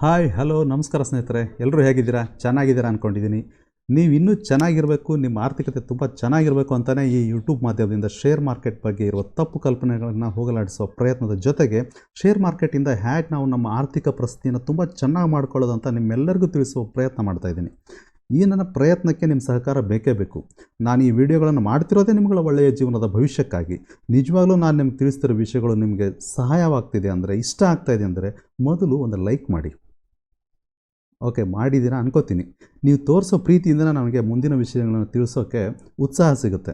Hi hello ನಮಸ್ಕಾರ ಸ್ನೇಹಿತರೆ, ಎಲ್ಲರೂ ಹೇಗಿದ್ದೀರಾ? ಚೆನ್ನಾಗಿದ್ದೀರಾ ಅಂದ್ಕೊಂಡಿದ್ದೀನಿ. ನೀವು ಇನ್ನೂ ಚೆನ್ನಾಗಿರಬೇಕು, ನಿಮ್ಮ ಆರ್ಥಿಕತೆ ತುಂಬ ಚೆನ್ನಾಗಿರಬೇಕು ಅಂತಲೇ ಈ ಯೂಟ್ಯೂಬ್ ಮಾಧ್ಯಮದಿಂದ ಶೇರ್ ಮಾರ್ಕೆಟ್ ಬಗ್ಗೆ ಇರುವ ತಪ್ಪು ಕಲ್ಪನೆಗಳನ್ನು ಹೋಗಲಾಡಿಸುವ ಪ್ರಯತ್ನದ ಜೊತೆಗೆ ಶೇರ್ ಮಾರ್ಕೆಟಿಂದ ಹೇಗೆ ನಾವು ನಮ್ಮ ಆರ್ಥಿಕ ಪರಿಸ್ಥಿತಿಯನ್ನು ತುಂಬ ಚೆನ್ನಾಗಿ ಮಾಡ್ಕೊಳ್ಳೋದು ಅಂತ ನಿಮ್ಮೆಲ್ಲರಿಗೂ ತಿಳಿಸುವ ಪ್ರಯತ್ನ ಮಾಡ್ತಾಯಿದ್ದೀನಿ. ಈ ನನ್ನ ಪ್ರಯತ್ನಕ್ಕೆ ನಿಮ್ಮ ಸಹಕಾರ ಬೇಕೇ ಬೇಕು. ನಾನು ಈ ವಿಡಿಯೋಗಳನ್ನು ಮಾಡ್ತಿರೋದೇ ನಿಮ್ಗಳ ಒಳ್ಳೆಯ ಜೀವನದ ಭವಿಷ್ಯಕ್ಕಾಗಿ. ನಿಜವಾಗ್ಲೂ ನಾನು ನಿಮ್ಗೆ ತಿಳಿಸ್ತಿರೋ ವಿಷಯಗಳು ನಿಮಗೆ ಸಹಾಯವಾಗ್ತಿದೆ ಅಂದರೆ, ಇಷ್ಟ ಆಗ್ತಾಯಿದೆ ಅಂದರೆ ಮೊದಲು ಒಂದು ಲೈಕ್ ಮಾಡಿ. ಓಕೆ, ಮಾಡಿದ್ದೀರಾ ಅನ್ಕೋತೀನಿ. ನೀವು ತೋರಿಸೋ ಪ್ರೀತಿಯಿಂದ ನನಗೆ ಮುಂದಿನ ವಿಷಯಗಳನ್ನು ತಿಳಿಸೋಕ್ಕೆ ಉತ್ಸಾಹ ಸಿಗುತ್ತೆ.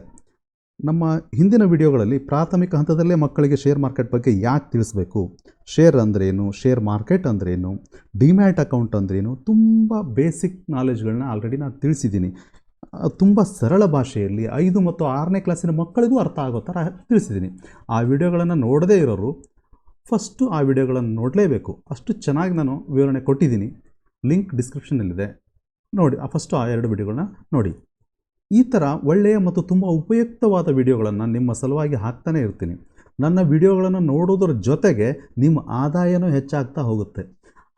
ನಮ್ಮ ಹಿಂದಿನ ವಿಡಿಯೋಗಳಲ್ಲಿ ಪ್ರಾಥಮಿಕ ಹಂತದಲ್ಲೇ ಮಕ್ಕಳಿಗೆ ಶೇರ್ ಮಾರ್ಕೆಟ್ ಬಗ್ಗೆ ಯಾಕೆ ತಿಳಿಸ್ಬೇಕು, ಶೇರ್ ಅಂದ್ರೇನು, ಶೇರ್ ಮಾರ್ಕೆಟ್ ಅಂದ್ರೇನು, ಡಿಮ್ಯಾಟ್ ಅಕೌಂಟ್ ಅಂದ್ರೇನು, ತುಂಬ ಬೇಸಿಕ್ ನಾಲೆಜ್ಗಳನ್ನ ಆಲ್ರೆಡಿ ನಾನು ತಿಳಿಸಿದ್ದೀನಿ. ತುಂಬ ಸರಳ ಭಾಷೆಯಲ್ಲಿ 5 ಮತ್ತು 6ನೇ ಕ್ಲಾಸಿನ ಮಕ್ಕಳಿಗೂ ಅರ್ಥ ಆಗೋ ಥರ ತಿಳಿಸಿದ್ದೀನಿ. ಆ ವಿಡಿಯೋಗಳನ್ನು ನೋಡದೇ ಇರೋರು ಫಸ್ಟು ಆ ವಿಡಿಯೋಗಳನ್ನು ನೋಡಲೇಬೇಕು. ಅಷ್ಟು ಚೆನ್ನಾಗಿ ನಾನು ವಿವರಣೆ ಕೊಟ್ಟಿದ್ದೀನಿ. ಲಿಂಕ್ ಡಿಸ್ಕ್ರಿಪ್ಷನಲ್ಲಿದೆ, ನೋಡಿ. ಫಸ್ಟು ಆ 2 ವಿಡಿಯೋಗಳನ್ನ ನೋಡಿ. ಈ ಥರ ಒಳ್ಳೆಯ ಮತ್ತು ತುಂಬ ಉಪಯುಕ್ತವಾದ ವಿಡಿಯೋಗಳನ್ನು ನಿಮ್ಮ ಸಲುವಾಗಿ ಹಾಕ್ತಾನೇ ಇರ್ತೀನಿ. ನನ್ನ ವಿಡಿಯೋಗಳನ್ನು ನೋಡೋದ್ರ ಜೊತೆಗೆ ನಿಮ್ಮ ಆದಾಯನೂ ಹೆಚ್ಚಾಗ್ತಾ ಹೋಗುತ್ತೆ.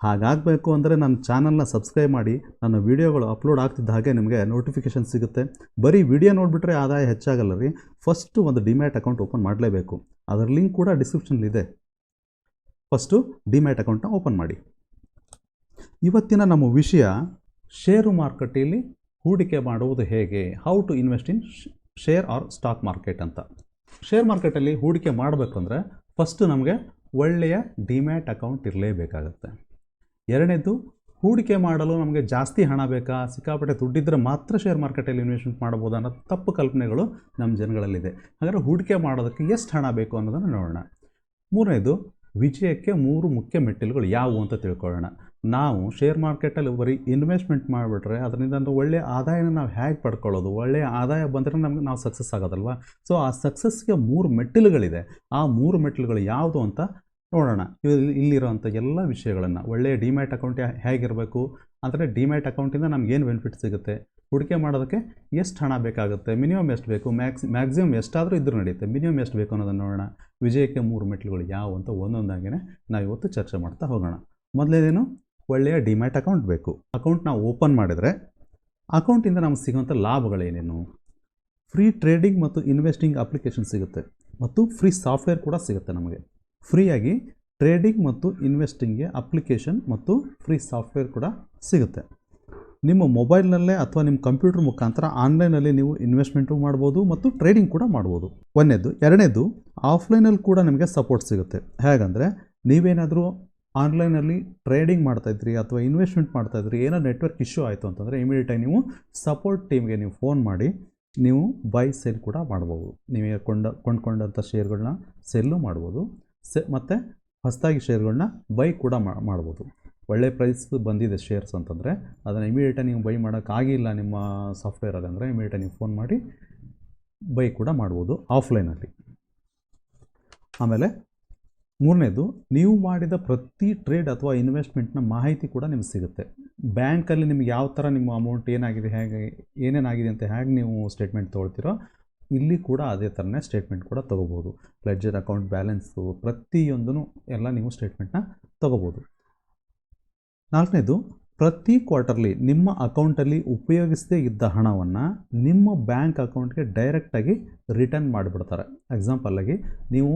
ಹಾಗಾಗಬೇಕು ಅಂದರೆ ನನ್ನ ಚಾನಲ್ನ ಸಬ್ಸ್ಕ್ರೈಬ್ ಮಾಡಿ. ನನ್ನ ವಿಡಿಯೋಗಳು ಅಪ್ಲೋಡ್ ಆಗ್ತಿದ್ದ ಹಾಗೆ ನಿಮಗೆ ನೋಟಿಫಿಕೇಷನ್ ಸಿಗುತ್ತೆ. ಬರೀ ವಿಡಿಯೋ ನೋಡಿಬಿಟ್ರೆ ಆದಾಯ ಹೆಚ್ಚಾಗಲ್ಲ ರೀ. ಫಸ್ಟು ಒಂದು ಡಿಮ್ಯಾಟ್ ಅಕೌಂಟ್ ಓಪನ್ ಮಾಡಲೇಬೇಕು. ಅದರ ಲಿಂಕ್ ಕೂಡ ಡಿಸ್ಕ್ರಿಪ್ಷನಲ್ಲಿದೆ. ಫಸ್ಟು ಡಿಮ್ಯಾಟ್ ಅಕೌಂಟ್ನ ಓಪನ್ ಮಾಡಿ. ಇವತ್ತಿನ ನಮ್ಮ ವಿಷಯ ಷೇರು ಮಾರುಕಟ್ಟೆಯಲ್ಲಿ ಹೂಡಿಕೆ ಮಾಡುವುದು ಹೇಗೆ, how to invest in share or stock market ಅಂತ. ಶೇರ್ ಮಾರ್ಕೆಟಲ್ಲಿ ಹೂಡಿಕೆ ಮಾಡಬೇಕು ಅಂದರೆ ಫಸ್ಟು ನಮಗೆ ಒಳ್ಳೆಯ ಡಿಮ್ಯಾಟ್ ಅಕೌಂಟ್ ಇರಲೇಬೇಕಾಗತ್ತೆ. ಎರಡನೇದು, ಹೂಡಿಕೆ ಮಾಡಲು ನಮಗೆ ಜಾಸ್ತಿ ಹಣ ಬೇಕಾ, ಸಿಕ್ಕಾಪಟ್ಟೆ ದುಡ್ಡಿದ್ರೆ ಮಾತ್ರ ಶೇರ್ ಮಾರ್ಕೆಟಲ್ಲಿ ಇನ್ವೆಸ್ಟ್ಮೆಂಟ್ ಮಾಡ್ಬೋದು ಅನ್ನೋ ತಪ್ಪು ಕಲ್ಪನೆಗಳು ನಮ್ಮ ಜನಗಳಲ್ಲಿದೆ. ಹಾಗಾದರೆ ಹೂಡಿಕೆ ಮಾಡೋದಕ್ಕೆ ಎಷ್ಟು ಹಣ ಬೇಕು ಅನ್ನೋದನ್ನು ನೋಡೋಣ. ಮೂರನೇದು, ವಿಜಯಕ್ಕೆ 3 ಮುಖ್ಯ ಮೆಟ್ಟಿಲುಗಳು ಯಾವುವು ಅಂತ ತಿಳ್ಕೊಳ್ಳೋಣ. ನಾವು ಶೇರ್ ಮಾರ್ಕೆಟಲ್ಲಿ ಬರೀ ಇನ್ವೆಸ್ಟ್ಮೆಂಟ್ ಮಾಡಿಬಿಟ್ರೆ ಅದರಿಂದ ಒಳ್ಳೆಯ ಆದಾಯನ ನಾವು ಹೇಗೆ ಪಡ್ಕೊಳ್ಳೋದು, ಒಳ್ಳೆಯ ಆದಾಯ ಬಂದರೆ ನಾವು ಸಕ್ಸಸ್ ಆಗೋದಲ್ವ. ಸೊ ಆ ಸಕ್ಸಸ್ಗೆ 3 ಮೆಟ್ಟಿಲುಗಳಿದೆ. ಆ 3 ಮೆಟ್ಟಿಲುಗಳು ಯಾವುದು ಅಂತ ನೋಡೋಣ. ಇಲ್ಲಿರೋವಂಥ ಎಲ್ಲ ವಿಷಯಗಳನ್ನು, ಒಳ್ಳೆಯ ಡಿಮ್ಯಾಟ್ ಅಕೌಂಟ್ ಹೇಗಿರಬೇಕು ಅಂದರೆ, ಡಿಮ್ಯಾಟ್ ಅಕೌಂಟಿಂದ ನಮಗೇನು ಬೆನಿಫಿಟ್ ಸಿಗುತ್ತೆ, ಹೂಡಿಕೆ ಮಾಡೋದಕ್ಕೆ ಎಷ್ಟು ಹಣ ಬೇಕಾಗುತ್ತೆ, ಮಿನಿಮಮ್ ಎಷ್ಟು ಬೇಕು, ಮ್ಯಾಕ್ಸಿಮಮ್ ಎಷ್ಟಾದರೂ ಇದ್ರೂ ನಡೆಯುತ್ತೆ, ಮಿನಿಮಮ್ ಎಷ್ಟು ಬೇಕು ಅನ್ನೋದನ್ನು ನೋಡೋಣ. ವಿಜಯಕ್ಕೆ 3 ಮೆಟ್ಟಿಲುಗಳು ಯಾವುವು ಅಂತ ಒಂದೊಂದಾಗಿಯೇ ನಾವು ಇವತ್ತು ಚರ್ಚೆ ಮಾಡ್ತಾ ಹೋಗೋಣ. ಮೊದಲನೇದೇನು, ಒಳ್ಳೆಯ ಡಿಮ್ಯಾಟ್ ಅಕೌಂಟ್ ಬೇಕು. ಅಕೌಂಟ್ ನಾವು ಓಪನ್ ಮಾಡಿದರೆ ಅಕೌಂಟಿಂದ ನಮಗೆ ಸಿಗುವಂಥ ಲಾಭಗಳೇನೇನು? ಫ್ರೀ ಟ್ರೇಡಿಂಗ್ ಮತ್ತು ಇನ್ವೆಸ್ಟಿಂಗ್ ಅಪ್ಲಿಕೇಶನ್ ಸಿಗುತ್ತೆ, ಮತ್ತು ಫ್ರೀ ಸಾಫ್ಟ್ವೇರ್ ಕೂಡ ಸಿಗುತ್ತೆ. ನಮಗೆ ಫ್ರೀಯಾಗಿ ಟ್ರೇಡಿಂಗ್ ಮತ್ತು ಇನ್ವೆಸ್ಟಿಂಗ್ಗೆ ಅಪ್ಲಿಕೇಶನ್ ಮತ್ತು ಫ್ರೀ ಸಾಫ್ಟ್ವೇರ್ ಕೂಡ ಸಿಗುತ್ತೆ. ನಿಮ್ಮ ಮೊಬೈಲ್ನಲ್ಲೇ ಅಥವಾ ನಿಮ್ಮ ಕಂಪ್ಯೂಟರ್ ಮುಖಾಂತರ ಆನ್ಲೈನಲ್ಲಿ ನೀವು ಇನ್ವೆಸ್ಟ್ಮೆಂಟು ಮಾಡ್ಬೋದು ಮತ್ತು ಟ್ರೇಡಿಂಗ್ ಕೂಡ ಮಾಡ್ಬೋದು. ಒಂದನೇದು. ಎರಡನೇದು, ಆಫ್ಲೈನಲ್ಲಿ ಕೂಡ ನಿಮಗೆ ಸಪೋರ್ಟ್ ಸಿಗುತ್ತೆ. ಹೇಗಂದರೆ, ನೀವೇನಾದರೂ ಆನ್ಲೈನಲ್ಲಿ ಟ್ರೇಡಿಂಗ್ ಮಾಡ್ತಾಯಿದ್ರಿ ಅಥವಾ ಇನ್ವೆಸ್ಟ್ಮೆಂಟ್ ಮಾಡ್ತಾಯಿದ್ರಿ, ಏನೋ ನೆಟ್ವರ್ಕ್ ಇಶ್ಯೂ ಆಯಿತು ಅಂತಂದರೆ ಇಮಿಡಿಯೇಟಾಗಿ ನೀವು ಸಪೋರ್ಟ್ ಟೀಮ್ಗೆ ನೀವು ಫೋನ್ ಮಾಡಿ ನೀವು ಬೈ ಸೆಲ್ ಕೂಡ ಮಾಡ್ಬೋದು. ನೀವೇ ಕೊಂಡ್ಕೊಂಡಂಥ ಶೇರ್ಗಳನ್ನ ಸೆಲ್ಲು ಮಾಡ್ಬೋದು, ಮತ್ತು ಹೊಸದಾಗಿ ಶೇರ್ಗಳನ್ನ ಬೈ ಕೂಡ ಮಾಡ್ಬೋದು. ಒಳ್ಳೆ ಪ್ರೈಸ್ ಬಂದಿದೆ ಶೇರ್ಸ್ ಅಂತಂದರೆ ಅದನ್ನು ಇಮಿಡಿಯೇಟಾಗಿ ನೀವು ಬೈ ಮಾಡೋಕ್ಕಾಗಿಲ್ಲ ನಿಮ್ಮ ಸಾಫ್ಟ್ವೇರಲ್ಲಿ ಅಂದರೆ ಇಮಿಡಿಯೇಟಾಗಿ ನೀವು ಫೋನ್ ಮಾಡಿ ಬೈ ಕೂಡ ಮಾಡ್ಬೋದು ಆಫ್ಲೈನಲ್ಲಿ. ಆಮೇಲೆ ಮೂರನೇದು, ನೀವು ಮಾಡಿದ ಪ್ರತಿ ಟ್ರೇಡ್ ಅಥವಾ ಇನ್ವೆಸ್ಟ್ಮೆಂಟ್ನ ಮಾಹಿತಿ ಕೂಡ ನಿಮ್ಗೆ ಸಿಗುತ್ತೆ. ಬ್ಯಾಂಕಲ್ಲಿ ನಿಮ್ಗೆ ಯಾವ ಥರ ನಿಮ್ಮ ಅಮೌಂಟ್ ಏನಾಗಿದೆ, ಏನೇನಾಗಿದೆ ಅಂತ ಹೇಗೆ ನೀವು ಸ್ಟೇಟ್ಮೆಂಟ್ ತೊಗೊಳ್ತೀರೋ, ಇಲ್ಲಿ ಕೂಡ ಅದೇ ಥರನೇ ಸ್ಟೇಟ್ಮೆಂಟ್ ಕೂಡ ತೊಗೋಬೋದು. ಲೆಡ್ಜರ್ ಅಕೌಂಟ್ ಬ್ಯಾಲೆನ್ಸು ಪ್ರತಿಯೊಂದೂ ಎಲ್ಲ ನೀವು ಸ್ಟೇಟ್ಮೆಂಟ್ನ ತೊಗೋಬೋದು. ನಾಲ್ಕನೇದು, ಪ್ರತಿ ಕ್ವಾರ್ಟರ್ಲಿ ನಿಮ್ಮ ಅಕೌಂಟಲ್ಲಿ ಉಪಯೋಗಿಸದೇ ಇದ್ದ ಹಣವನ್ನು ನಿಮ್ಮ ಬ್ಯಾಂಕ್ ಅಕೌಂಟ್ಗೆ ಡೈರೆಕ್ಟಾಗಿ ರಿಟರ್ನ್ ಮಾಡಿಬಿಡ್ತಾರೆ. ಎಕ್ಸಾಂಪಲ್ಲಾಗಿ, ನೀವು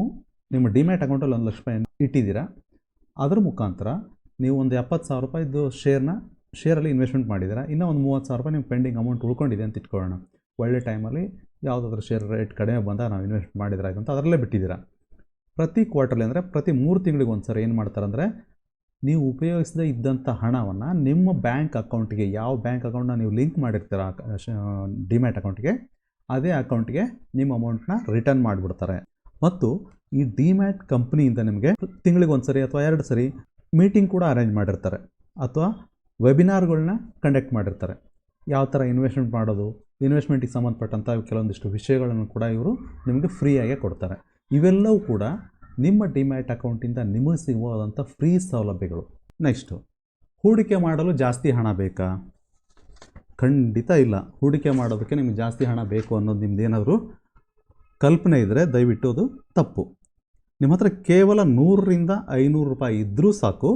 ನಿಮ್ಮ ಡಿಮ್ಯಾಟ್ ಅಕೌಂಟಲ್ಲಿ 1 ಲಕ್ಷ ರೂಪಾಯಿ ಇಟ್ಟಿದ್ದೀರಾ. ಅದರ ಮುಖಾಂತರ ನೀವು ಒಂದು 70,000 ರೂಪಾಯಿದು ಶೇರಲ್ಲಿ ಇನ್ವೆಸ್ಟ್ಮೆಂಟ್ ಮಾಡಿದ್ದೀರಾ. ಇನ್ನೂ ಒಂದು 30,000 ರೂಪಾಯಿ ನಿಮ್ಮ ಪೆಂಡಿಂಗ್ ಅಮೌಂಟ್ ಉಳ್ಕೊಂಡಿದೆ ಅಂತ ಇಟ್ಕೊಳ್ಳೋಣ. ಒಳ್ಳೆ ಟೈಮಲ್ಲಿ ಯಾವುದಾದ್ರೂ ಶೇರ್ ರೇಟ್ ಕಡಿಮೆ ಬಂದಾಗ ನಾವು ಇನ್ವೆಸ್ಟ್ ಮಾಡಿದ್ರೆ ಅಂತ ಅದರಲ್ಲೇ ಬಿಟ್ಟಿದ್ದೀರಾ. ಪ್ರತಿ ಕ್ವಾರ್ಟರ್ಲಿ ಅಂದರೆ ಪ್ರತಿ 3 ತಿಂಗಳಿಗೆ ಒಂದು ಸರಿ ಏನು ಮಾಡ್ತಾರಂದರೆ, ನೀವು ಉಪಯೋಗಿಸದೇ ಇದ್ದಂಥ ಹಣವನ್ನು ನಿಮ್ಮ ಬ್ಯಾಂಕ್ ಅಕೌಂಟಿಗೆ, ಯಾವ ಬ್ಯಾಂಕ್ ಅಕೌಂಟ್ನ ನೀವು ಲಿಂಕ್ ಮಾಡಿರ್ತೀರ ಡಿಮ್ಯಾಟ್ ಅಕೌಂಟ್ಗೆ, ಅದೇ ಅಕೌಂಟ್ಗೆ ನಿಮ್ಮ ಅಮೌಂಟ್ನ ರಿಟರ್ನ್ ಮಾಡಿಬಿಡ್ತಾರೆ. ಮತ್ತು ಈ ಡಿಮ್ಯಾಟ್ ಕಂಪ್ನಿಯಿಂದ ನಿಮಗೆ ತಿಂಗಳಿಗೆ 1 ಸರಿ ಅಥವಾ 2 ಸರಿ ಮೀಟಿಂಗ್ ಕೂಡ ಅರೇಂಜ್ ಮಾಡಿರ್ತಾರೆ, ಅಥವಾ ವೆಬಿನಾರ್ಗಳನ್ನ ಕಂಡಕ್ಟ್ ಮಾಡಿರ್ತಾರೆ. ಯಾವ ಥರ ಇನ್ವೆಸ್ಟ್ಮೆಂಟ್ ಮಾಡೋದು, ಇನ್ವೆಸ್ಟ್ಮೆಂಟಿಗೆ ಸಂಬಂಧಪಟ್ಟಂಥ ಕೆಲವೊಂದಿಷ್ಟು ವಿಷಯಗಳನ್ನು ಕೂಡ ಇವರು ನಿಮಗೆ ಫ್ರೀಯಾಗೇ ಕೊಡ್ತಾರೆ. ಇವೆಲ್ಲವೂ ಕೂಡ ನಿಮ್ಮ ಡಿಮ್ಯಾಟ್ ಅಕೌಂಟಿಂದ ನಿಮಗೆ ಸಿಗುವಂಥ ಫ್ರೀ ಸೌಲಭ್ಯಗಳು. ನೆಕ್ಸ್ಟು, ಹೂಡಿಕೆ ಮಾಡಲು ಜಾಸ್ತಿ ಹಣ ಬೇಕಾ? ಖಂಡಿತ ಇಲ್ಲ. ಹೂಡಿಕೆ ಮಾಡೋದಕ್ಕೆ ನಿಮಗೆ ಜಾಸ್ತಿ ಹಣ ಬೇಕು ಅನ್ನೋದು ನಿಮ್ಮದೇನಾದರೂ ಕಲ್ಪನೆ ಇದ್ದರೆ ದಯವಿಟ್ಟು ಅದು ತಪ್ಪು. ನಿಮ್ಮ ಹತ್ರ ಕೇವಲ 100 ರಿಂದ 500 ರೂಪಾಯಿ ಇದ್ದರೂ ಸಾಕು,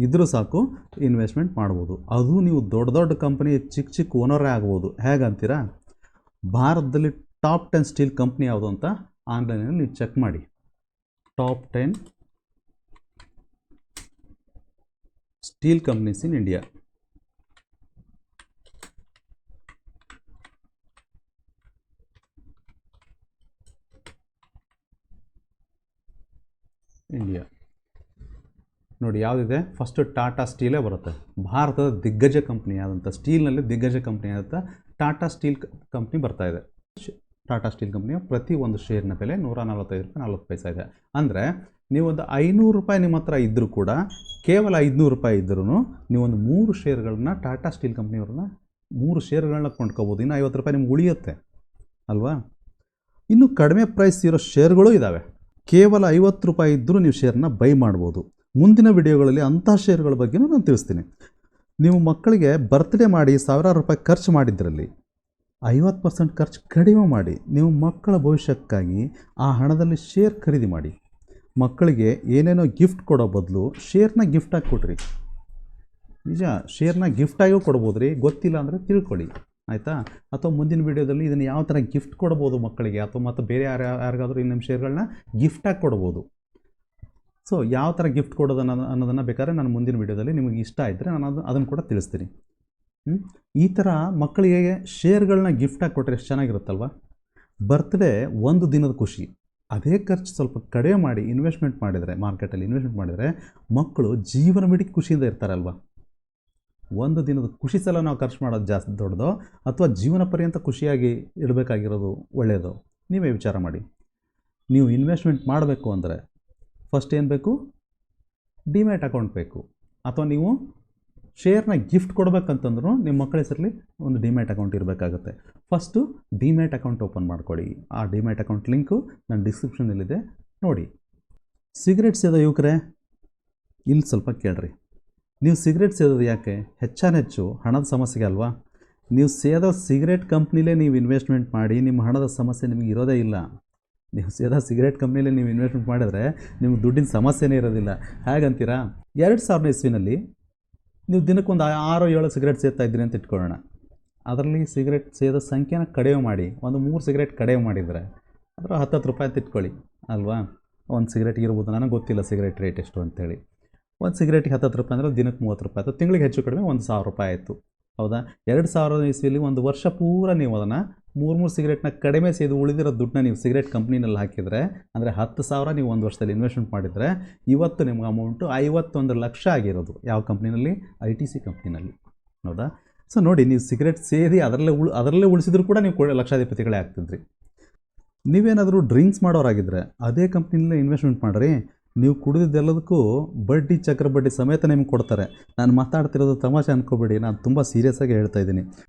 ಇದ್ರೂ ಸಾಕು ಇನ್ವೆಸ್ಟ್ಮೆಂಟ್ ಮಾಡ್ಬೋದು. ಅದು ನೀವು ದೊಡ್ಡ ದೊಡ್ಡ ಕಂಪ್ನಿ ಚಿಕ್ಕ ಚಿಕ್ಕ ಓನರೇ ಆಗ್ಬೋದು. ಹೇಗಂತೀರಾ, ಭಾರತದಲ್ಲಿ ಟಾಪ್ 10 ಸ್ಟೀಲ್ ಕಂಪ್ನಿ ಯಾವುದು ಅಂತ ಆನ್ಲೈನಲ್ಲಿ ನೀವು ಚೆಕ್ ಮಾಡಿ. Top 10 steel companies in India. ನೋಡಿ ಯಾವುದಿದೆ, ಫಸ್ಟು ಟಾಟಾ ಸ್ಟೀಲೇ ಬರುತ್ತೆ. ಭಾರತದ ದಿಗ್ಗಜ ಕಂಪ್ನಿ ಆದಂಥ ಸ್ಟೀಲ್ನಲ್ಲಿ ದಿಗ್ಗಜ ಕಂಪ್ನಿ ಆದಂಥ ಟಾಟಾ ಸ್ಟೀಲ್ ಕಂಪ್ನಿ ಬರ್ತಾಯಿದೆ. ಟಾಟಾ ಸ್ಟೀಲ್ ಕಂಪ್ನಿಯ ಪ್ರತಿ ಒಂದು ಶೇರ್ನ ಬೆಲೆ 145 ರೂಪಾಯಿ 40 ಪೈಸೆ ಇದೆ. ಅಂದರೆ ನೀವೊಂದು 500 ರೂಪಾಯಿ ನಿಮ್ಮ ಹತ್ರ ಇದ್ದರೂ ಕೂಡ, ಕೇವಲ 500 ರೂಪಾಯಿ ಇದ್ದರೂ ನೀವೊಂದು 3 ಶೇರ್ಗಳನ್ನ ಟಾಟಾ ಸ್ಟೀಲ್ ಕಂಪ್ನಿಯವ್ರನ್ನ 3 ಶೇರ್ಗಳನ್ನ ಕೊಂಡ್ಕೋಬೋದು. ಇನ್ನು 50 ರೂಪಾಯಿ ನಿಮ್ಗೆ ಉಳಿಯುತ್ತೆ ಅಲ್ವಾ. ಇನ್ನು ಕಡಿಮೆ ಪ್ರೈಸ್ ಇರೋ ಶೇರ್ಗಳು ಇದ್ದಾವೆ. ಕೇವಲ 50 ರೂಪಾಯಿ ಇದ್ದರೂ ನೀವು ಶೇರ್ನ ಬೈ ಮಾಡ್ಬೋದು. ಮುಂದಿನ ವಿಡಿಯೋಗಳಲ್ಲಿ ಅಂಥ ಶೇರ್ಗಳ ಬಗ್ಗೆಯೂ ನಾನು ತಿಳಿಸ್ತೀನಿ. ನೀವು ಮಕ್ಕಳಿಗೆ ಬರ್ತ್ಡೇ ಮಾಡಿ ಸಾವಿರಾರು ರೂಪಾಯಿ ಖರ್ಚು ಮಾಡಿದ್ರಲ್ಲಿ 50% ಖರ್ಚು ಕಡಿಮೆ ಮಾಡಿ ನೀವು ಮಕ್ಕಳ ಭವಿಷ್ಯಕ್ಕಾಗಿ ಆ ಹಣದಲ್ಲಿ ಶೇರ್ ಖರೀದಿ ಮಾಡಿ. ಮಕ್ಕಳಿಗೆ ಏನೇನೋ ಗಿಫ್ಟ್ ಕೊಡೋ ಬದಲು ಶೇರ್ನ ಗಿಫ್ಟಾಗಿ ಕೊಡ್ರಿ. ನಿಜ, ಶೇರ್ನ ಗಿಫ್ಟಾಗೂ ಕೊಡ್ಬೋದು ರೀ, ಗೊತ್ತಿಲ್ಲ ಅಂದರೆ ತಿಳ್ಕೊಳ್ಳಿ ಆಯಿತಾ. ಅಥವಾ ಮುಂದಿನ ವೀಡಿಯೋದಲ್ಲಿ ಇದನ್ನು ಯಾವ ಥರ ಗಿಫ್ಟ್ ಕೊಡ್ಬೋದು ಮಕ್ಕಳಿಗೆ, ಅಥವಾ ಮತ್ತು ಬೇರೆ ಯಾರಿಗಾದರೂ ಇನ್ನೊಂದು ಶೇರ್ಗಳನ್ನ ಗಿಫ್ಟಾಗಿ ಕೊಡ್ಬೋದು. ಸೊ ಯಾವ ಥರ ಗಿಫ್ಟ್ ಕೊಡೋದು ಅನ್ನೋದನ್ನು ಬೇಕಾದ್ರೆ ನಾನು ಮುಂದಿನ ವೀಡಿಯೋದಲ್ಲಿ ನಿಮಗೆ ಇಷ್ಟ ಇದ್ದರೆ ನಾನು ಅದನ್ನು ಕೂಡ ತಿಳಿಸ್ತೀನಿ. ಈ ಥರ ಮಕ್ಕಳಿಗೆ ಶೇರ್ಗಳನ್ನ ಗಿಫ್ಟಾಗಿ ಕೊಟ್ಟರೆ ಎಷ್ಟು ಚೆನ್ನಾಗಿರುತ್ತಲ್ವ. ಬರ್ತ್ಡೇ ಒಂದು ದಿನದ ಖುಷಿ, ಅದೇ ಖರ್ಚು ಸ್ವಲ್ಪ ಕಡಿಮೆ ಮಾಡಿ ಇನ್ವೆಸ್ಟ್ಮೆಂಟ್ ಮಾಡಿದರೆ, ಮಾರ್ಕೆಟಲ್ಲಿ ಇನ್ವೆಸ್ಟ್ಮೆಂಟ್ ಮಾಡಿದರೆ ಮಕ್ಕಳು ಜೀವನವಿಡೀ ಖುಷಿಯಿಂದ ಇರ್ತಾರಲ್ವ. ಒಂದು ದಿನದ ಖುಷಿ ಸಲ ನಾವು ಖರ್ಚು ಮಾಡೋದು ಜಾಸ್ತಿ ದೊಡ್ಡದೋ ಅಥವಾ ಜೀವನ ಪರ್ಯಂತ ಖುಷಿಯಾಗಿ ಇಡಬೇಕಾಗಿರೋದು ಒಳ್ಳೆಯದು, ನೀವೇ ವಿಚಾರ ಮಾಡಿ. ನೀವು ಇನ್ವೆಸ್ಟ್ಮೆಂಟ್ ಮಾಡಬೇಕು ಅಂದರೆ ಫಸ್ಟ್ ಏನು ಬೇಕು, ಡಿಮ್ಯಾಟ್ ಅಕೌಂಟ್ ಬೇಕು. ಅಥವಾ ನೀವು ಶೇರ್ನ ಗಿಫ್ಟ್ ಕೊಡಬೇಕಂತಂದ್ರೂ ನಿಮ್ಮ ಮಕ್ಕಳ ಹೆಸರಲ್ಲಿ ಒಂದು ಡಿಮ್ಯಾಟ್ ಅಕೌಂಟ್ ಇರಬೇಕಾಗುತ್ತೆ. ಫಸ್ಟು ಡಿಮ್ಯಾಟ್ ಅಕೌಂಟ್ ಓಪನ್ ಮಾಡ್ಕೊಳ್ಳಿ. ಆ ಡಿಮ್ಯಾಟ್ ಅಕೌಂಟ್ ಲಿಂಕು ನನ್ನ ಡಿಸ್ಕ್ರಿಪ್ಷನಲ್ಲಿದೆ ನೋಡಿ. ಸಿಗರೇಟ್ ಸೇದೋ ಯುವಕರೇ, ಇಲ್ಲಿ ಸ್ವಲ್ಪ ಕೇಳ್ರಿ. ನೀವು ಸಿಗರೇಟ್ ಸೇದೋದು ಯಾಕೆ? ಹೆಚ್ಚು ಹಣದ ಸಮಸ್ಯೆಗೆ ಅಲ್ವಾ. ನೀವು ಸೇದೋ ಸಿಗರೇಟ್ ಕಂಪ್ನಿಲೇ ನೀವು ಇನ್ವೆಸ್ಟ್ಮೆಂಟ್ ಮಾಡಿ ನಿಮ್ಮ ಹಣದ ಸಮಸ್ಯೆ ನಿಮಗೆ ಇರೋದೇ ಇಲ್ಲ. ನೀವು ಸೇದೋ ಸಿಗರೇಟ್ ಕಂಪ್ನಿಲೇ ನೀವು ಇನ್ವೆಸ್ಟ್ಮೆಂಟ್ ಮಾಡಿದ್ರೆ ನಿಮ್ಗೆ ದುಡ್ಡಿನ ಸಮಸ್ಯೆನೇ ಇರೋದಿಲ್ಲ. ಹೇಗಂತೀರಾ, 2000 ಇಸ್ವಿನಲ್ಲಿ ನೀವು ದಿನಕ್ಕೊಂದು 6-7 ಸಿಗರೇಟ್ ಸೇರ್ತಾ ಇದ್ದೀರಿ ಅಂತ ಇಟ್ಕೊಳ್ಳೋಣ. ಅದರಲ್ಲಿ ಸಿಗರೇಟ್ ಸೇದೋ ಸಂಖ್ಯೆನ ಕಡಿಮೆ ಮಾಡಿ ಒಂದು 3 ಸಿಗರೇಟ್ ಕಡಿಮೆ ಮಾಡಿದರೆ ಅದರ 10 ರೂಪಾಯಿ ಅಂತ ಇಟ್ಕೊಳ್ಳಿ ಅಲ್ವಾ. ಒಂದು ಸಿಗರೇಟ್ಗೆ ಇರ್ಬೋದು, ನನಗೆ ಗೊತ್ತಿಲ್ಲ ಸಿಗರೇಟ್ ರೇಟ್ ಎಷ್ಟು ಅಂತೇಳಿ. ಒಂದು ಸಿಗರೇಟಿಗೆ 10 ರೂಪಾಯಿ ಅಂದರೆ ದಿನಕ್ಕೆ 30 ರೂಪಾಯಿ ಆಯಿತು. ತಿಂಗಳಿಗೆ ಹೆಚ್ಚು ಕಡಿಮೆ 1000 ರೂಪಾಯಿ ಆಯಿತು. ಹೌದಾ. 2000 ಇಸ್ವಿಯಲ್ಲಿ ಒಂದು ವರ್ಷ ಪೂರ ನೀವು ಅದನ್ನು 3 ಸಿಗರೇಟ್ನ ಕಡಿಮೆ ಸೇದು ಉಳಿದಿರೋ ದುಡ್ಡನ್ನ ನೀವು ಸಿಗರೇಟ್ ಕಂಪ್ನಿನಲ್ಲಿ ಹಾಕಿದರೆ, ಅಂದರೆ 10,000 ನೀವು ಒಂದು ವರ್ಷದಲ್ಲಿ ಇನ್ವೆಸ್ಟ್ಮೆಂಟ್ ಮಾಡಿದರೆ ಇವತ್ತು ನಿಮ್ಗೆ ಅಮೌಂಟು 51 ಲಕ್ಷ ಆಗಿರೋದು. ಯಾವ ಕಂಪ್ನಿನಲ್ಲಿ? ITC ಕಂಪ್ನಿನಲ್ಲಿ. ಹೌದಾ. ಸೊ ನೋಡಿ, ನೀವು ಸಿಗರೇಟ್ ಸೇದಿ ಅದರಲ್ಲೇ ಉಳಿಸಿದ್ರು ಕೂಡ ನೀವು ಲಕ್ಷಾಧಿಪತಿಗಳೇ ಆಗ್ತಿದ್ರಿ. ನೀವೇನಾದರೂ ಡ್ರಿಂಕ್ಸ್ ಮಾಡೋರಾಗಿದ್ದರೆ ಅದೇ ಕಂಪ್ನಿನಲ್ಲೇ ಇನ್ವೆಸ್ಟ್ಮೆಂಟ್ ಮಾಡಿರಿ. ನೀವು ಕುಡಿದಿದ್ದೆಲ್ಲದಕ್ಕೂ ಬಡ್ಡಿ ಚಕ್ರ ಬಡ್ಡಿ ಸಮೇತ ನಿಮ್ಗೆ ಕೊಡ್ತಾರೆ. ನಾನು ಮಾತಾಡ್ತಿರೋದು ತಮಾಷೆ ಅಂದ್ಕೋಬೇಡಿ, ನಾನು ತುಂಬ ಸೀರಿಯಸ್ಸಾಗಿ ಹೇಳ್ತಾ ಇದ್ದೀನಿ.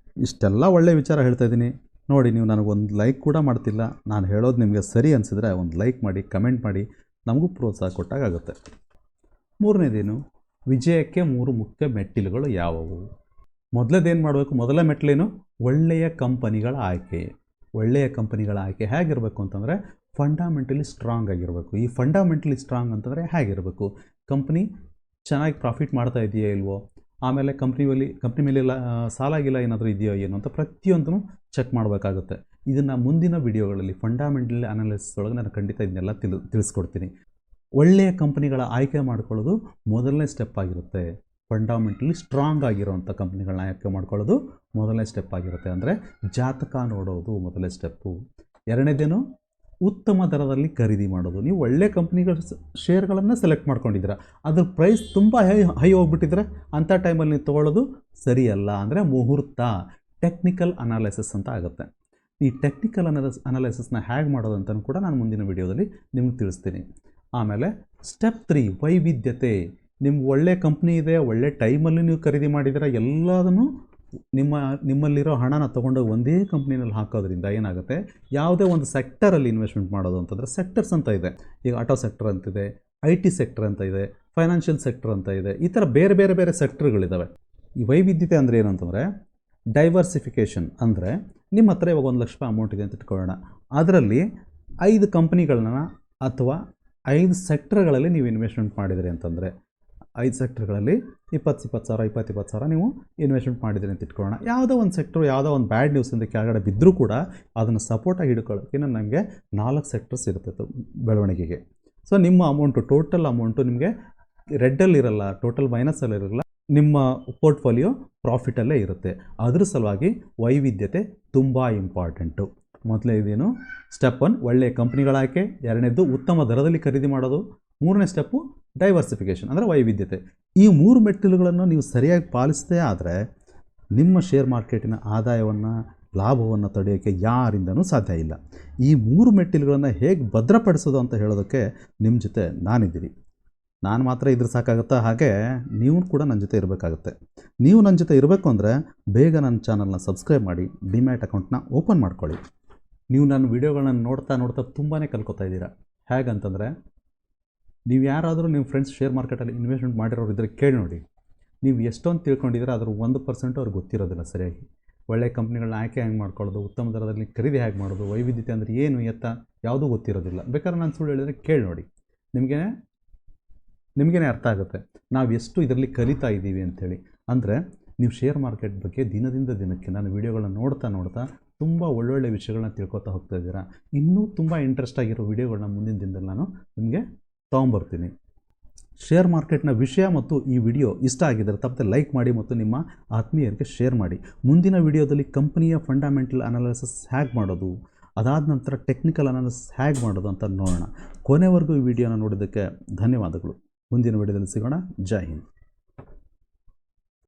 ಇಷ್ಟೆಲ್ಲ ಒಳ್ಳೆಯ ವಿಚಾರ ಹೇಳ್ತಾ ಇದ್ದೀನಿ ನೋಡಿ. ನೀವು ನನಗೊಂದು ಲೈಕ್ ಕೂಡ ಮಾಡ್ತಿಲ್ಲ. ನಾನು ಹೇಳೋದು ನಿಮಗೆ ಸರಿ ಅನಿಸಿದ್ರೆ ಒಂದು ಲೈಕ್ ಮಾಡಿ, ಕಮೆಂಟ್ ಮಾಡಿ, ನಮಗೂ ಪ್ರೋತ್ಸಾಹ ಕೊಟ್ಟಾಗುತ್ತೆ. ಮೂರನೇದೇನು, ವಿಜಯಕ್ಕೆ 3 ಮುಖ್ಯ ಮೆಟ್ಟಿಲುಗಳು ಯಾವುವು? ಮೊದಲೇದೇನು ಮಾಡಬೇಕು? ಮೊದಲ ಮೆಟ್ಟಿಲೇನು? ಒಳ್ಳೆಯ ಕಂಪನಿಗಳ ಆಯ್ಕೆ. ಒಳ್ಳೆಯ ಕಂಪನಿಗಳ ಆಯ್ಕೆ ಹೇಗಿರಬೇಕು ಅಂತಂದರೆ ಫಂಡಾಮೆಂಟಲಿ ಸ್ಟ್ರಾಂಗ್ ಆಗಿರಬೇಕು. ಈ ಫಂಡಾಮೆಂಟಲಿ ಸ್ಟ್ರಾಂಗ್ ಅಂತಂದರೆ ಹೇಗಿರಬೇಕು? ಕಂಪ್ನಿ ಚೆನ್ನಾಗಿ ಪ್ರಾಫಿಟ್ ಮಾಡ್ತಾ ಇದೆಯೋ ಇಲ್ವೋ, ಆಮೇಲೆ ಕಂಪ್ನಿ ಮೇಲೆ ಸಾಲಾಗಿಲ್ಲ ಏನಾದರೂ ಇದೆಯೋ ಏನು ಅಂತ ಪ್ರತಿಯೊಂದನ್ನು ಚೆಕ್ ಮಾಡಬೇಕಾಗುತ್ತೆ. ಇದನ್ನು ಮುಂದಿನ ವಿಡಿಯೋಗಳಲ್ಲಿ ಫಂಡಾಮೆಂಟಲ್ ಅನಾಲಿಸಿಸ್ ಒಳಗೆ ನಾನು ಖಂಡಿತ ಇದನ್ನೆಲ್ಲ ತಿಳಿಸ್ಕೊಡ್ತೀನಿ. ಒಳ್ಳೆಯ ಕಂಪ್ನಿಗಳ ಆಯ್ಕೆ ಮಾಡ್ಕೊಳ್ಳೋದು ಮೊದಲನೇ ಸ್ಟೆಪ್ ಆಗಿರುತ್ತೆ. ಫಂಡಾಮೆಂಟಲಿ ಸ್ಟ್ರಾಂಗ್ ಆಗಿರೋವಂಥ ಕಂಪ್ನಿಗಳನ್ನ ಆಯ್ಕೆ ಮಾಡ್ಕೊಳ್ಳೋದು ಮೊದಲನೇ ಸ್ಟೆಪ್ ಆಗಿರುತ್ತೆ. ಅಂದರೆ ಜಾತಕ ನೋಡೋದು ಮೊದಲನೇ ಸ್ಟೆಪ್ಪು. ಎರಡನೇದೇನು? ಉತ್ತಮ ದರದಲ್ಲಿ ಖರೀದಿ ಮಾಡೋದು. ನೀವು ಒಳ್ಳೆ ಕಂಪ್ನಿಗಳ ಶೇರ್ಗಳನ್ನು ಸೆಲೆಕ್ಟ್ ಮಾಡ್ಕೊಂಡಿದ್ದೀರಾ, ಅದ್ರ ಪ್ರೈಸ್ ತುಂಬ ಹೈ ಹೋಗ್ಬಿಟ್ಟಿದ್ರೆ ಅಂಥ ಟೈಮಲ್ಲಿ ನೀವು ತೊಗೊಳ್ಳೋದು ಸರಿಯಲ್ಲ. ಅಂದರೆ ಮುಹೂರ್ತ, ಟೆಕ್ನಿಕಲ್ ಅನಾಲಿಸಿಸ್ ಅಂತ ಆಗುತ್ತೆ. ಈ ಟೆಕ್ನಿಕಲ್ ಅನಾಲಿಸಿಸ್ನ ಹೇಗೆ ಮಾಡೋದು ಅಂತಲೂ ಕೂಡ ನಾನು ಮುಂದಿನ ವಿಡಿಯೋದಲ್ಲಿ ನಿಮ್ಗೆ ತಿಳಿಸ್ತೀನಿ. ಆಮೇಲೆ ಸ್ಟೆಪ್ 3 ವೈವಿಧ್ಯತೆ. ನಿಮ್ಗೆ ಒಳ್ಳೆ ಕಂಪ್ನಿ ಇದೆ, ಒಳ್ಳೆ ಟೈಮಲ್ಲಿ ನೀವು ಖರೀದಿ ಮಾಡಿದರೆ ಎಲ್ಲದನ್ನು ನಿಮ್ಮಲ್ಲಿರೋ ಹಣನ ತೊಗೊಂಡೋಗಿ ಒಂದೇ ಕಂಪ್ನಿನಲ್ಲಿ ಹಾಕೋದ್ರಿಂದ ಏನಾಗುತ್ತೆ, ಯಾವುದೇ ಒಂದು ಸೆಕ್ಟರಲ್ಲಿ ಇನ್ವೆಸ್ಟ್ಮೆಂಟ್ ಮಾಡೋದು ಅಂತಂದರೆ ಸೆಕ್ಟರ್ಸ್ ಅಂತ ಇದೆ. ಈಗ ಆಟೋ ಸೆಕ್ಟರ್ ಅಂತಿದೆ, IT ಸೆಕ್ಟರ್ ಅಂತ ಇದೆ, ಫೈನಾನ್ಷಿಯಲ್ ಸೆಕ್ಟರ್ ಅಂತ ಇದೆ. ಈ ಥರ ಬೇರೆ ಬೇರೆ ಬೇರೆ ಸೆಕ್ಟರ್ಗಳಿದ್ದಾವೆ. ಈ ವೈವಿಧ್ಯತೆ ಅಂದರೆ ಏನು ಅಂತಂದರೆ ಡೈವರ್ಸಿಫಿಕೇಷನ್. ಅಂದರೆ ನಿಮ್ಮ ಹತ್ರ ಇವಾಗ 1 ಲಕ್ಷ ರೂಪಾಯಿ ಅಮೌಂಟ್ ಇದೆ ಅಂತ ಇಟ್ಕೊಳ್ಳೋಣ. ಅದರಲ್ಲಿ 5 ಕಂಪ್ನಿಗಳನ್ನ ಅಥವಾ 5 ಸೆಕ್ಟರ್ಗಳಲ್ಲಿ ನೀವು ಇನ್ವೆಸ್ಟ್ಮೆಂಟ್ ಮಾಡಿದ್ರಿ ಅಂತಂದರೆ 5 ಸೆಕ್ಟರ್ಗಳಲ್ಲಿ 20 ಸಾವಿರ ನೀವು ಇನ್ವೆಸ್ಟ್ಮೆಂಟ್ ಮಾಡಿದ್ದೀರಿ ಅಂತ ಇಟ್ಕೊಳ್ಳೋಣ. ಯಾವುದೋ ಒಂದು ಸೆಕ್ಟ್ರು ಯಾವುದೋ ಒಂದು ಬ್ಯಾಡ್ ನ್ಯೂಸಿಂದ ಕೆಳಗಡೆ ಬಿದ್ದರೂ ಕೂಡ ಅದನ್ನು ಸಪೋರ್ಟಾಗಿ ಹಿಡ್ಕೊಳ್ಳೋಕ್ಕೆ ನಮಗೆ 4 ಸೆಕ್ಟರ್ಸ್ ಇರ್ತೈತೆ ಬೆಳವಣಿಗೆಗೆ. ಸೊ ನಿಮ್ಮ ಅಮೌಂಟು ಟೋಟಲ್ ಅಮೌಂಟು ನಿಮಗೆ ರೆಡ್ಡಲ್ಲಿರಲ್ಲ, ಟೋಟಲ್ ಮೈನಸಲ್ಲಿರಲ್ಲ, ನಿಮ್ಮ ಪೋರ್ಟ್ಫೋಲಿಯೋ ಪ್ರಾಫಿಟಲ್ಲೇ ಇರುತ್ತೆ. ಅದ್ರ ಸಲುವಾಗಿ ವೈವಿಧ್ಯತೆ ತುಂಬ ಇಂಪಾರ್ಟೆಂಟು. ಮೊದಲನೇದೇನು ಸ್ಟೆಪ್ 1 ಒಳ್ಳೆಯ ಕಂಪ್ನಿಗಳ ಆಯ್ಕೆ, 2ನೇದು ಉತ್ತಮ ದರದಲ್ಲಿ ಖರೀದಿ ಮಾಡೋದು, 3ನೇ ಸ್ಟೆಪ್ಪು ಡೈವರ್ಸಿಫಿಕೇಷನ್ ಅಂದರೆ ವೈವಿಧ್ಯತೆ. ಈ 3 ಮೆಟ್ಟಿಲುಗಳನ್ನು ನೀವು ಸರಿಯಾಗಿ ಪಾಲಿಸದೇ ಆದರೆ ನಿಮ್ಮ ಶೇರ್ ಮಾರ್ಕೆಟಿನ ಆದಾಯವನ್ನು ಲಾಭವನ್ನು ತಡೆಯೋಕ್ಕೆ ಯಾರಿಂದನೂ ಸಾಧ್ಯ ಇಲ್ಲ. ಈ 3 ಮೆಟ್ಟಿಲುಗಳನ್ನು ಹೇಗೆ ಭದ್ರಪಡಿಸೋದು ಅಂತ ಹೇಳೋದಕ್ಕೆ ನಿಮ್ಮ ಜೊತೆ ನಾನಿದ್ದೀರಿ. ನಾನು ಮಾತ್ರ ಇದ್ರೆ ಸಾಕಾಗುತ್ತಾ? ಹಾಗೆ ನೀವು ಕೂಡ ನನ್ನ ಜೊತೆ ಇರಬೇಕಾಗುತ್ತೆ. ನೀವು ನನ್ನ ಜೊತೆ ಇರಬೇಕು ಅಂದರೆ ಬೇಗ ನನ್ನ ಚಾನಲ್ನ ಸಬ್ಸ್ಕ್ರೈಬ್ ಮಾಡಿ, ಡಿಮ್ಯಾಟ್ ಅಕೌಂಟ್ನ ಓಪನ್ ಮಾಡ್ಕೊಳ್ಳಿ. ನೀವು ನನ್ನ ವೀಡಿಯೋಗಳನ್ನ ನೋಡ್ತಾ ತುಂಬಾ ಕಲ್ಕೊತಾ ಇದ್ದೀರಾ. ಹೇಗಂತಂದರೆ, ನೀವು ಯಾರಾದರೂ ನಿಮ್ಮ ಫ್ರೆಂಡ್ಸ್ ಶೇರ್ ಮಾರ್ಕೆಟಲ್ಲಿ ಇನ್ವೆಸ್ಟ್ಮೆಂಟ್ ಮಾಡಿರೋರು ಇದ್ದರೆ ಕೇಳಿ ನೋಡಿ. ನೀವು ಎಷ್ಟೊಂದು ತಿಳ್ಕೊಂಡಿದ್ದೀರಾ ಅದ್ರ 1% ಅವ್ರಿಗೆ ಗೊತ್ತಿರೋದಿಲ್ಲ ಸರಿಯಾಗಿ. ಒಳ್ಳೆಯ ಕಂಪ್ನಿಗಳನ್ನ ಆಯ್ಕೆ ಹೆಂಗೆ ಮಾಡ್ಕೊಳ್ಳೋದು, ಉತ್ತಮ ದರದಲ್ಲಿ ಖರೀದಿ ಹೇಗೆ ಮಾಡೋದು, ವೈವಿಧ್ಯತೆ ಅಂದರೆ ಏನು ಎತ್ತ ಯಾವುದೂ ಗೊತ್ತಿರೋದಿಲ್ಲ. ಬೇಕಾದ್ರೆ ನಾನು ಸುಳ್ಳು ಹೇಳಿದರೆ ಕೇಳಿ ನೋಡಿ, ನಿಮಗೇ ಅರ್ಥ ಆಗುತ್ತೆ ನಾವು ಎಷ್ಟು ಇದರಲ್ಲಿ ಕಲಿತಾ ಇದ್ದೀವಿ ಅಂಥೇಳಿ. ಅಂದರೆ ನೀವು ಶೇರ್ ಮಾರ್ಕೆಟ್ ಬಗ್ಗೆ ದಿನದಿಂದ ದಿನಕ್ಕೆ ನಾನು ವೀಡಿಯೋಗಳನ್ನ ನೋಡ್ತಾ ತುಂಬ ಒಳ್ಳೊಳ್ಳೆ ವಿಷಯಗಳನ್ನ ತಿಳ್ಕೊತಾ ಹೋಗ್ತಾ ಇದ್ದೀರಾ. ಇನ್ನೂ ತುಂಬ ಇಂಟ್ರೆಸ್ಟ್ ಆಗಿರೋ ವೀಡಿಯೋಗಳನ್ನ ಮುಂದಿನ ದಿನದಲ್ಲಿ ನಾನು ನಿಮಗೆ ತೊಗೊಂಬರ್ತೀನಿ. ಶೇರ್ ಮಾರ್ಕೆಟ್ನ ವಿಷಯ ಮತ್ತು ಈ ವಿಡಿಯೋ ಇಷ್ಟ ಆಗಿದ್ದರೆ ತಪ್ಪದೆ ಲೈಕ್ ಮಾಡಿ ಮತ್ತು ನಿಮ್ಮ ಆತ್ಮೀಯರಿಗೆ ಶೇರ್ ಮಾಡಿ. ಮುಂದಿನ ವಿಡಿಯೋದಲ್ಲಿ ಕಂಪನಿಯ ಫಂಡಮೆಂಟಲ್ ಅನಾಲಿಸಿಸ್ ಹೇಗೆ ಮಾಡೋದು, ಅದಾದ ನಂತರ ಟೆಕ್ನಿಕಲ್ ಅನಾಲಿಸಿಸ್ ಹೇಗೆ ಮಾಡೋದು ಅಂತ ನೋಡೋಣ. ಕೊನೆವರೆಗೂ ಈ ವಿಡಿಯೋನ ನೋಡೋದಕ್ಕೆ ಧನ್ಯವಾದಗಳು. ಮುಂದಿನ ವಿಡಿಯೋದಲ್ಲಿ ಸಿಗೋಣ. ಜೈ ಹಿಂದ್.